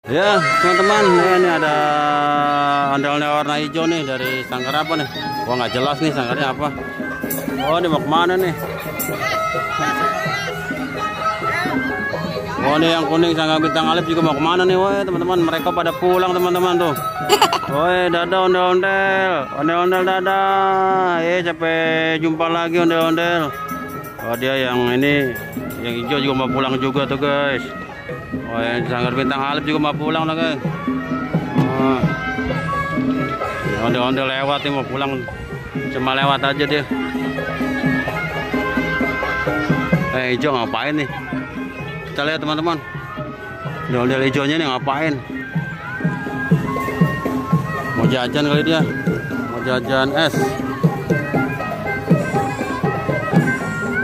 Ya teman-teman, ini ada ondel-ondel warna hijau nih dari sangkar apa nih? Wah nggak jelas nih sangkarnya apa. Oh dia mau kemana nih? Oh ini yang kuning sangkar bintang alif juga mau kemana nih? Woi teman-teman, mereka pada pulang teman-teman tuh. Woi dadah ondel-ondel dadah. Sampai jumpa lagi ondel-ondel. Oh dia yang ini, yang hijau juga mau pulang juga tuh guys. Oh yang sangkar bintang alif juga mau pulang lah guys. Oh. Ondel-ondel lewat nih mau pulang, cuma lewat aja dia. Hijau ngapain nih? Kita lihat teman-teman. Ondel-ondel hijaunya nih ngapain? Mau jajan kali dia. Mau jajan es.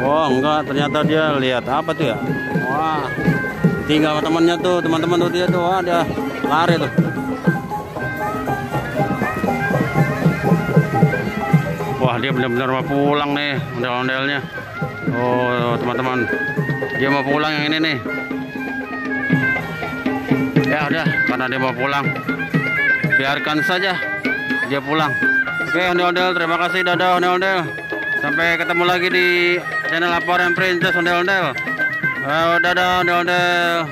Wah enggak, ternyata dia lihat apa tuh ya? Wah. Tinggal temannya tuh, teman-teman tuh dia tuh, wah dia lari tuh. Wah dia benar-benar mau pulang nih, ondel-ondelnya. Oh teman-teman, dia mau pulang yang ini nih. Ya udah, karena dia mau pulang, biarkan saja dia pulang. Oke ondel-ondel, terima kasih, dadah ondel-ondel. Sampai ketemu lagi di channel Laporan Princess ondel-ondel. Dadah ondel-ondel.